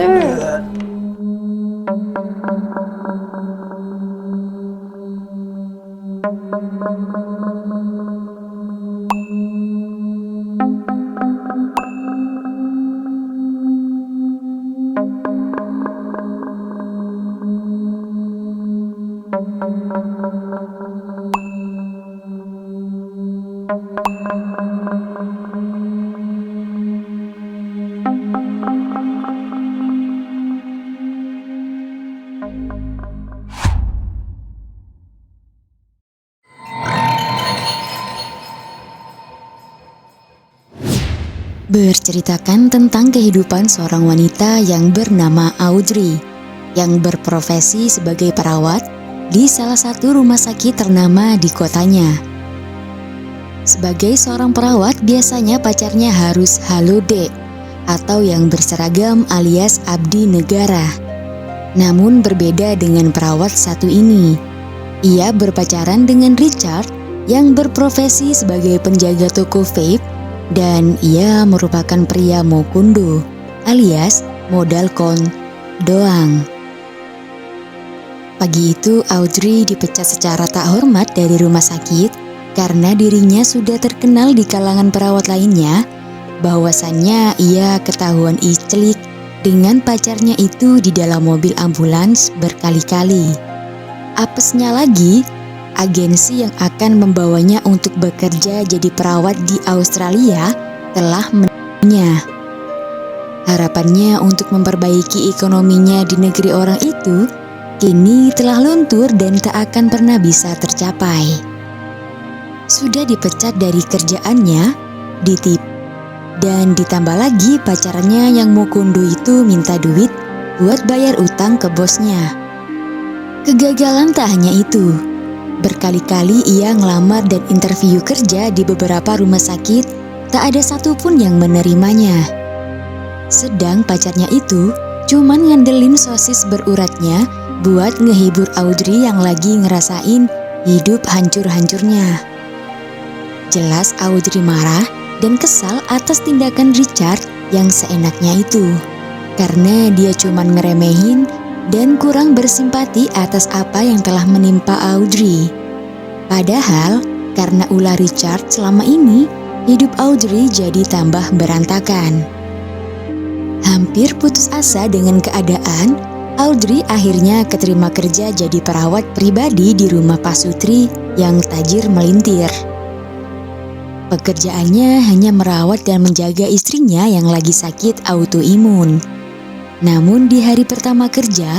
Water. Berceritakan tentang kehidupan seorang wanita yang bernama Audrey, yang berprofesi sebagai perawat di salah satu rumah sakit ternama di kotanya. Sebagai seorang perawat, biasanya pacarnya harus halo dek, atau yang berseragam alias abdi negara. Namun berbeda dengan perawat satu ini. Ia berpacaran dengan Richard yang berprofesi sebagai penjaga toko vape, dan ia merupakan pria mokundo alias modal doang. Pagi itu Audrey dipecat secara tak hormat dari rumah sakit karena dirinya sudah terkenal di kalangan perawat lainnya bahwasannya ia ketahuan iclik dengan pacarnya itu di dalam mobil ambulans berkali-kali. Apesnya lagi, agensi yang akan membawanya untuk bekerja jadi perawat di Australia telah menanya. Harapannya untuk memperbaiki ekonominya di negeri orang itu kini telah luntur dan tak akan pernah bisa tercapai. Sudah dipecat dari kerjaannya, ditipu, dan ditambah lagi pacarnya yang mokundo itu minta duit buat bayar utang ke bosnya. Kegagalan tak hanya itu. Berkali-kali ia ngelamar dan interview kerja di beberapa rumah sakit, tak ada satupun yang menerimanya. Sedang pacarnya itu cuman ngandelin sosis beruratnya buat ngehibur Audrey yang lagi ngerasain hidup hancur-hancurnya. Jelas Audrey marah dan kesal atas tindakan Richard yang seenaknya itu, karena dia cuman ngeremehin dan kurang bersimpati atas apa yang telah menimpa Audrey. Padahal karena ulah Richard selama ini, hidup Audrey jadi tambah berantakan. Hampir putus asa dengan keadaan, Audrey akhirnya keterima kerja jadi perawat pribadi di rumah Pak Sutri yang tajir melintir. Pekerjaannya hanya merawat dan menjaga istrinya yang lagi sakit autoimun. Namun di hari pertama kerja,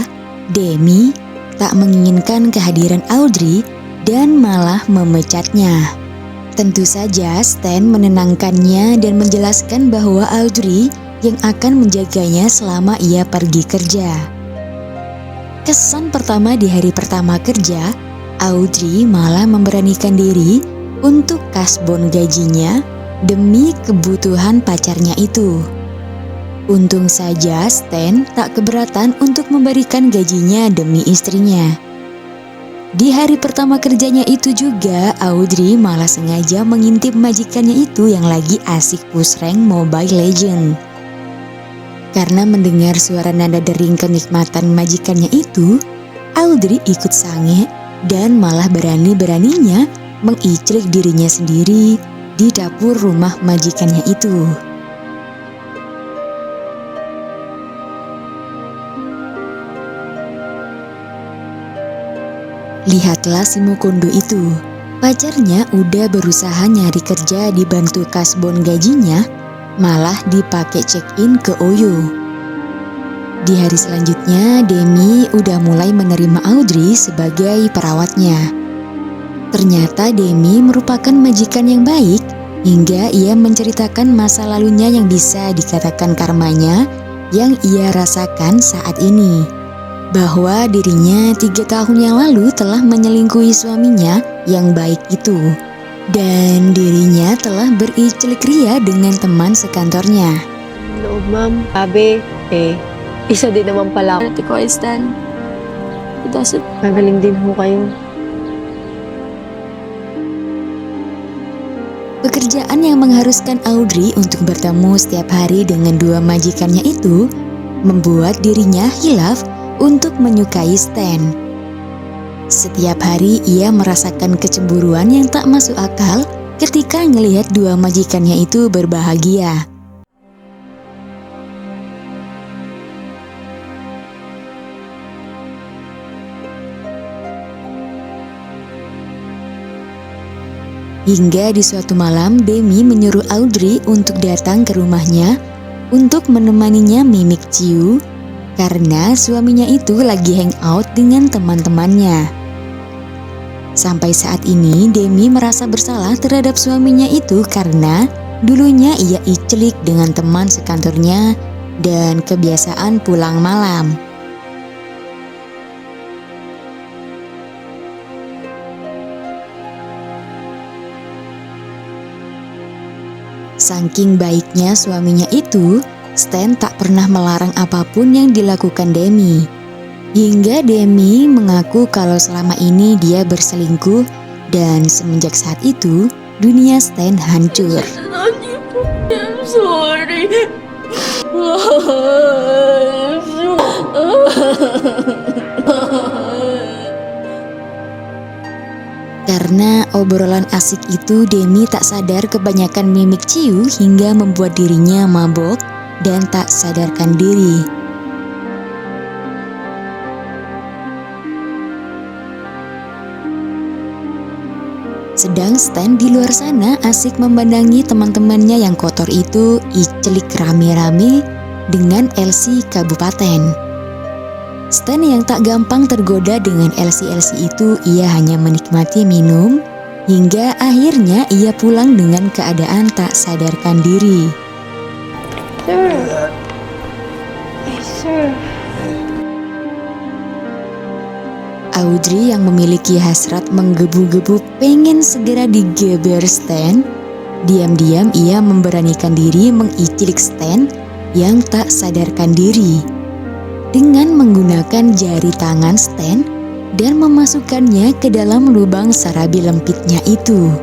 Demi tak menginginkan kehadiran Audrey dan malah memecatnya. Tentu saja Stan menenangkannya dan menjelaskan bahwa Audrey yang akan menjaganya selama ia pergi kerja. Kesan pertama di hari pertama kerja, Audrey malah memberanikan diri untuk kasbon gajinya demi kebutuhan pacarnya itu. Untung saja Stan tak keberatan untuk memberikan gajinya demi istrinya. Di hari pertama kerjanya itu juga, Audrey malah sengaja mengintip majikannya itu yang lagi asik push rank Mobile Legends. Karena mendengar suara nada dering kenikmatan majikannya itu, Audrey ikut sange dan malah berani-beraninya mengiclik dirinya sendiri di dapur rumah majikannya itu. Lihatlah si mokundo itu, pacarnya udah berusaha nyari kerja dibantu kasbon gajinya, malah dipakai check-in ke Oyo. Di hari selanjutnya, Demi udah mulai menerima Audrey sebagai perawatnya. Ternyata Demi merupakan majikan yang baik, hingga ia menceritakan masa lalunya yang bisa dikatakan karmanya yang ia rasakan saat ini. Bahwa dirinya 3 tahun yang lalu telah menyelingkuhi suaminya yang baik itu. Dan dirinya telah bericlik ria dengan teman sekantornya. Hello, ma'am. Sabi, isa din naman pala ako. Ate ko ay Stan. Magaling din ho kayo. Pekerjaan yang mengharuskan Audrey untuk bertemu setiap hari dengan 2 majikannya itu membuat dirinya hilaf untuk menyukai Stan. Setiap hari ia merasakan kecemburuan yang tak masuk akal ketika melihat dua majikannya itu berbahagia. Hingga di suatu malam Demi menyuruh Audrey untuk datang ke rumahnya untuk menemaninya mimik ciu karena suaminya itu lagi hangout dengan teman-temannya. Sampai saat ini Demi merasa bersalah terhadap suaminya itu karena dulunya ia iclik dengan teman sekantornya dan kebiasaan pulang malam. Saking baiknya suaminya itu, Stan tak pernah melarang apapun yang dilakukan Demi. Hingga Demi mengaku kalau selama ini dia berselingkuh dan semenjak saat itu dunia Stan hancur. I'm sorry. Karena obrolan asik itu Demi tak sadar kebanyakan mimik ciu hingga membuat dirinya mabok dan tak sadarkan diri. Sedang Stan di luar sana asik memandangi teman-temannya yang kotor itu iclik rame-rame dengan Elsie Kabupaten. Stan yang tak gampang tergoda dengan Elsie itu, ia hanya menikmati minum hingga akhirnya ia pulang dengan keadaan tak sadarkan diri. Sir. Sir. Audrey yang memiliki hasrat menggebu-gebu pengen segera digeber Stan, diam-diam ia memberanikan diri mengicilik Stan yang tak sadarkan diri dengan menggunakan jari tangan Stan dan memasukkannya ke dalam lubang sarabi lempitnya itu.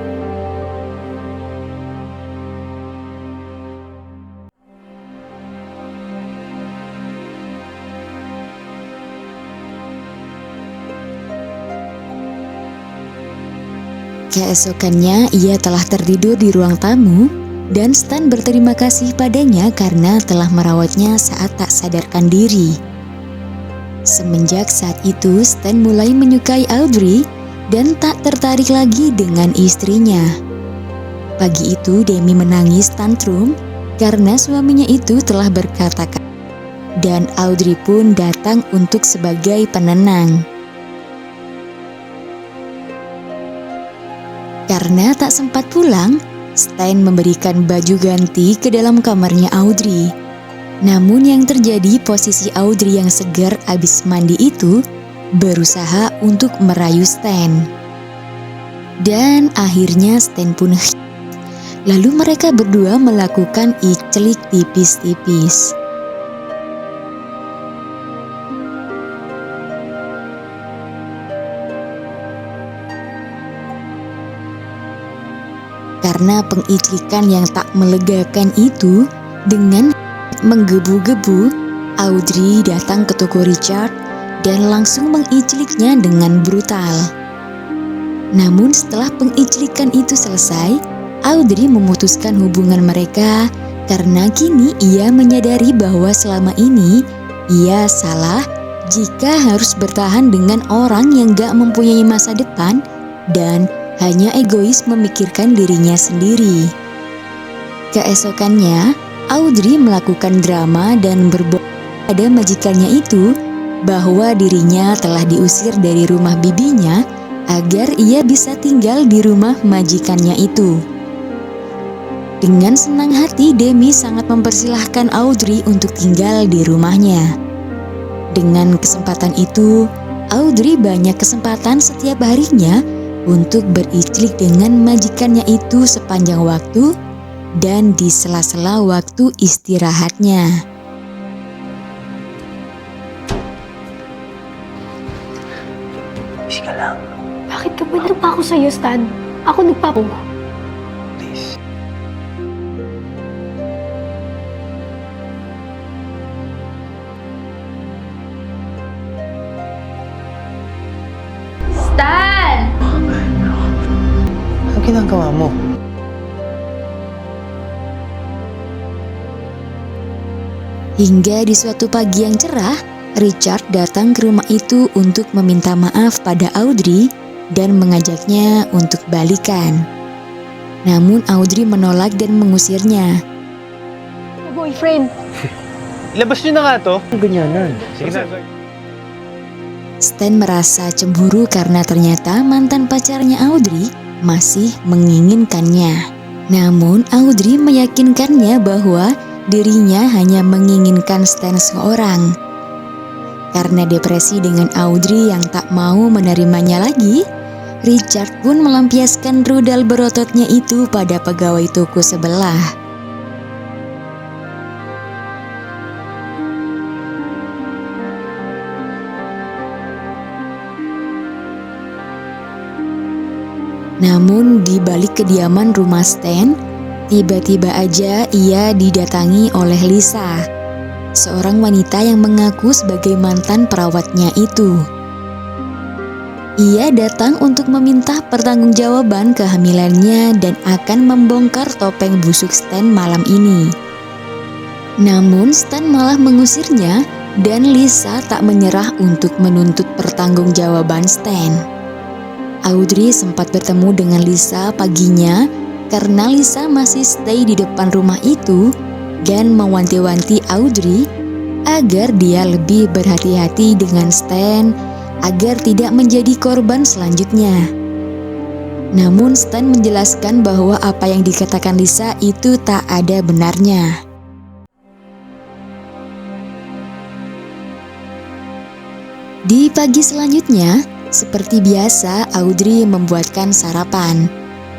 Keesokannya ia telah tertidur di ruang tamu dan Stan berterima kasih padanya karena telah merawatnya saat tak sadarkan diri. Semenjak saat itu Stan mulai menyukai Audrey dan tak tertarik lagi dengan istrinya. Pagi itu Demi menangis tantrum karena suaminya itu telah berkata-kata dan Audrey pun datang untuk sebagai penenang. Karena tak sempat pulang, Stan memberikan baju ganti ke dalam kamarnya Audrey. Namun yang terjadi posisi Audrey yang segar abis mandi itu berusaha untuk merayu Stan. Dan akhirnya Stan pun lalu mereka berdua melakukan iclik tipis-tipis. Karena pengiclikan yang tak melegakan itu, dengan menggebu-gebu, Audrey datang ke toko Richard dan langsung mengicliknya dengan brutal. Namun setelah pengiclikan itu selesai, Audrey memutuskan hubungan mereka karena kini ia menyadari bahwa selama ini ia salah jika harus bertahan dengan orang yang gak mempunyai masa depan dan hanya egois memikirkan dirinya sendiri. Keesokannya, Audrey melakukan drama dan berbohong pada majikannya itu bahwa dirinya telah diusir dari rumah bibinya agar ia bisa tinggal di rumah majikannya itu. Dengan senang hati Demi sangat mempersilahkan Audrey untuk tinggal di rumahnya. Dengan kesempatan itu, Audrey banyak kesempatan setiap harinya untuk bericlik dengan majikannya itu sepanjang waktu dan di sela-sela waktu istirahatnya. Please ka lang. Bakit ka ba pa ako sa'yo, Stan? Ako nagpapo. Please. ginagawa mo? Hingga di suatu pagi yang cerah, Richard datang ke rumah itu untuk meminta maaf pada Audrey dan mengajaknya untuk balikan. Namun Audrey menolak dan mengusirnya. Boyfriend. Ilabas nyo na nga to. Ganyanan. Sige na. Stan merasa cemburu karena ternyata mantan pacarnya Audrey masih menginginkannya. Namun Audrey meyakinkannya bahwa dirinya hanya menginginkan Stan seorang. Karena depresi dengan Audrey yang tak mau menerimanya lagi, Richard pun melampiaskan rudal berototnya itu pada pegawai toko sebelah. Namun di balik kediaman rumah Stan, tiba-tiba aja ia didatangi oleh Lisa, seorang wanita yang mengaku sebagai mantan perawatnya itu. Ia datang untuk meminta pertanggungjawaban kehamilannya dan akan membongkar topeng busuk Stan malam ini. Namun Stan malah mengusirnya dan Lisa tak menyerah untuk menuntut pertanggungjawaban Stan. Audrey sempat bertemu dengan Lisa paginya karena Lisa masih stay di depan rumah itu dan mewanti-wanti Audrey agar dia lebih berhati-hati dengan Stan agar tidak menjadi korban selanjutnya. Namun Stan menjelaskan bahwa apa yang dikatakan Lisa itu tak ada benarnya. Di pagi selanjutnya, seperti biasa, Audrey membuatkan sarapan.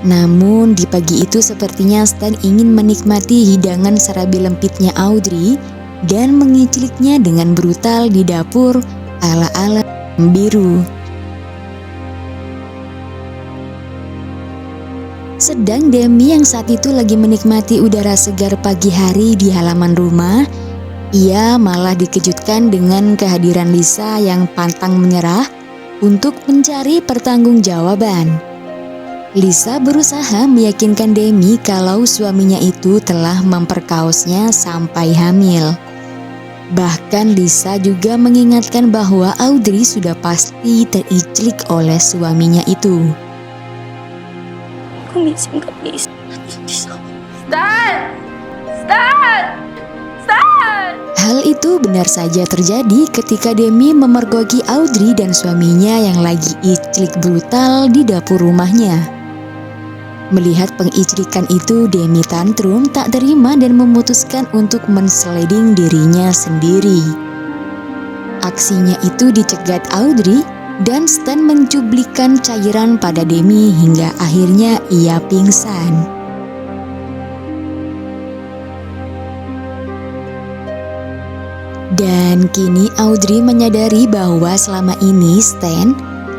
Namun di pagi itu sepertinya Stan ingin menikmati hidangan serabi lempitnya Audrey dan mengiciliknya dengan brutal di dapur ala-ala biru. Sedang Demi yang saat itu lagi menikmati udara segar pagi hari di halaman rumah, ia malah dikejutkan dengan kehadiran Lisa yang pantang menyerah untuk mencari pertanggungjawaban. Lisa berusaha meyakinkan Demi kalau suaminya itu telah memperkaosnya sampai hamil. Bahkan Lisa juga mengingatkan bahwa Audrey sudah pasti tericlik oleh suaminya itu. Kumising ka, please. Stan! Stan! Stan! Hal itu benar saja terjadi ketika Demi memergoki Audrey dan suaminya yang lagi iclik brutal di dapur rumahnya. Melihat pengiclikan itu, Demi tantrum tak terima dan memutuskan untuk mensliding dirinya sendiri. Aksinya itu dicegat Audrey dan Stan mencublikan cairan pada Demi hingga akhirnya ia pingsan. Dan kini Audrey menyadari bahwa selama ini Stan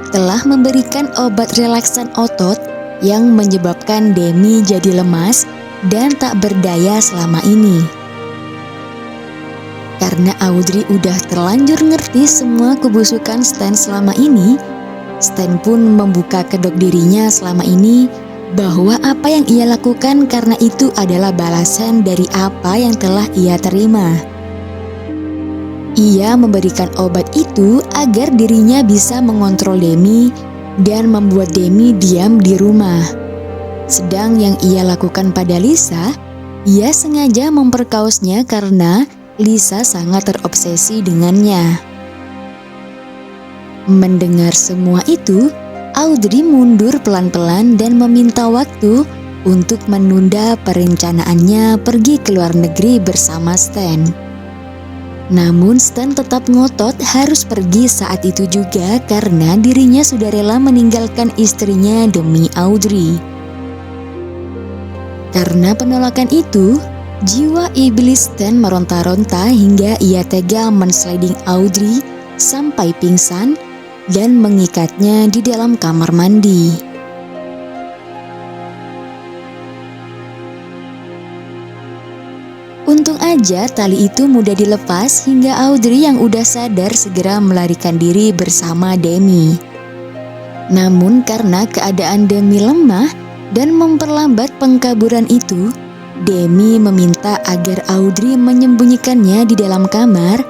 telah memberikan obat relaksan otot yang menyebabkan Demi jadi lemas dan tak berdaya selama ini. Karena Audrey udah terlanjur ngerti semua kebusukan Stan selama ini, Stan pun membuka kedok dirinya selama ini bahwa apa yang ia lakukan karena itu adalah balasan dari apa yang telah ia terima. Ia memberikan obat itu agar dirinya bisa mengontrol Demi dan membuat Demi diam di rumah. Sedang yang ia lakukan pada Lisa, ia sengaja memperkaosnya karena Lisa sangat terobsesi dengannya. Mendengar semua itu, Audrey mundur pelan-pelan dan meminta waktu untuk menunda perencanaannya pergi ke luar negeri bersama Stan. Namun Stan tetap ngotot harus pergi saat itu juga karena dirinya sudah rela meninggalkan istrinya demi Audrey. Karena penolakan itu, jiwa iblis Stan meronta-ronta hingga ia tega mensliding Audrey sampai pingsan dan mengikatnya di dalam kamar mandi. Untung aja tali itu mudah dilepas hingga Audrey yang udah sadar segera melarikan diri bersama Demi. Namun karena keadaan Demi lemah Dan memperlambat pengkaburan itu, Demi meminta agar Audrey menyembunyikannya di dalam kamar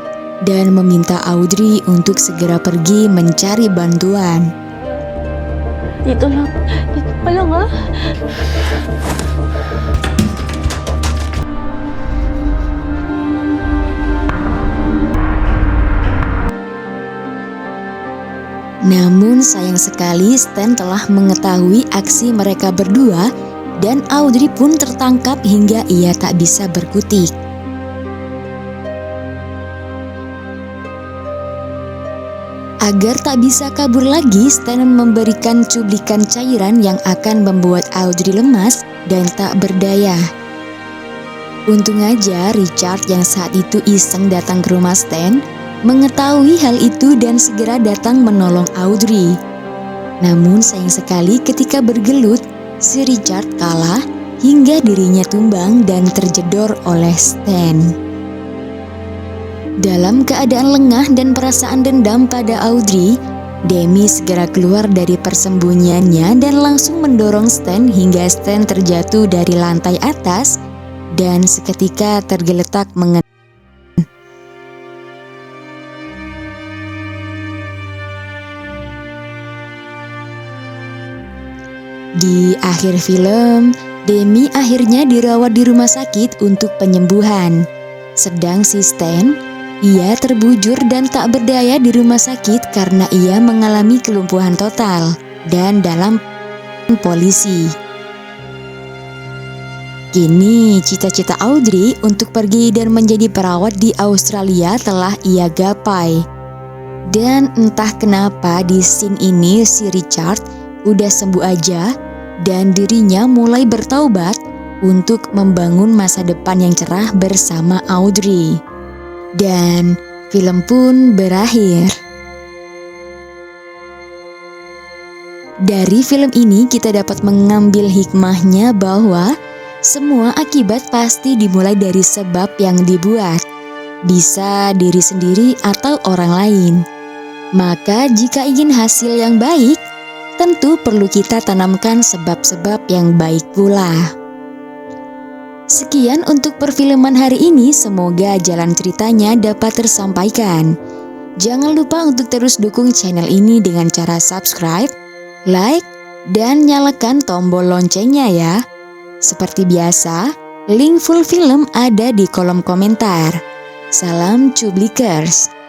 dan meminta Audrey untuk segera pergi mencari bantuan. Dito pa lang ah. Namun sayang sekali Stan telah mengetahui aksi mereka berdua dan Audrey pun tertangkap hingga ia tak bisa berkutik. Agar tak bisa kabur lagi, Stan memberikan cuplikan cairan yang akan membuat Audrey lemas dan tak berdaya. Untung aja Richard yang saat itu iseng datang ke rumah Stan mengetahui hal itu dan segera datang menolong Audrey. Namun sayang sekali ketika bergelut, si Richard kalah hingga dirinya tumbang dan terjedor oleh Stan. Dalam keadaan lengah dan perasaan dendam pada Audrey, Demi segera keluar dari persembunyiannya dan langsung mendorong Stan hingga Stan terjatuh dari lantai atas dan seketika tergeletak mengenai. Di akhir film, Demi akhirnya dirawat di rumah sakit untuk penyembuhan. Sedang si Stan, ia terbujur dan tak berdaya di rumah sakit karena ia mengalami kelumpuhan total dan dalam polisi. Kini cita-cita Audrey untuk pergi dan menjadi perawat di Australia telah ia gapai. Dan entah kenapa di scene ini si Richard udah sembuh aja dan dirinya mulai bertaubat untuk membangun masa depan yang cerah bersama Audrey. Dan film pun berakhir. Dari film ini kita dapat mengambil hikmahnya bahwa semua akibat pasti dimulai dari sebab yang dibuat, bisa diri sendiri atau orang lain. Maka jika ingin hasil yang baik, tentu perlu kita tanamkan sebab-sebab yang baik pula. Sekian untuk perfilman hari ini, semoga jalan ceritanya dapat tersampaikan. Jangan lupa untuk terus dukung channel ini dengan cara subscribe, like, dan nyalakan tombol loncengnya ya. Seperti biasa, link full film ada di kolom komentar. Salam Cublikers.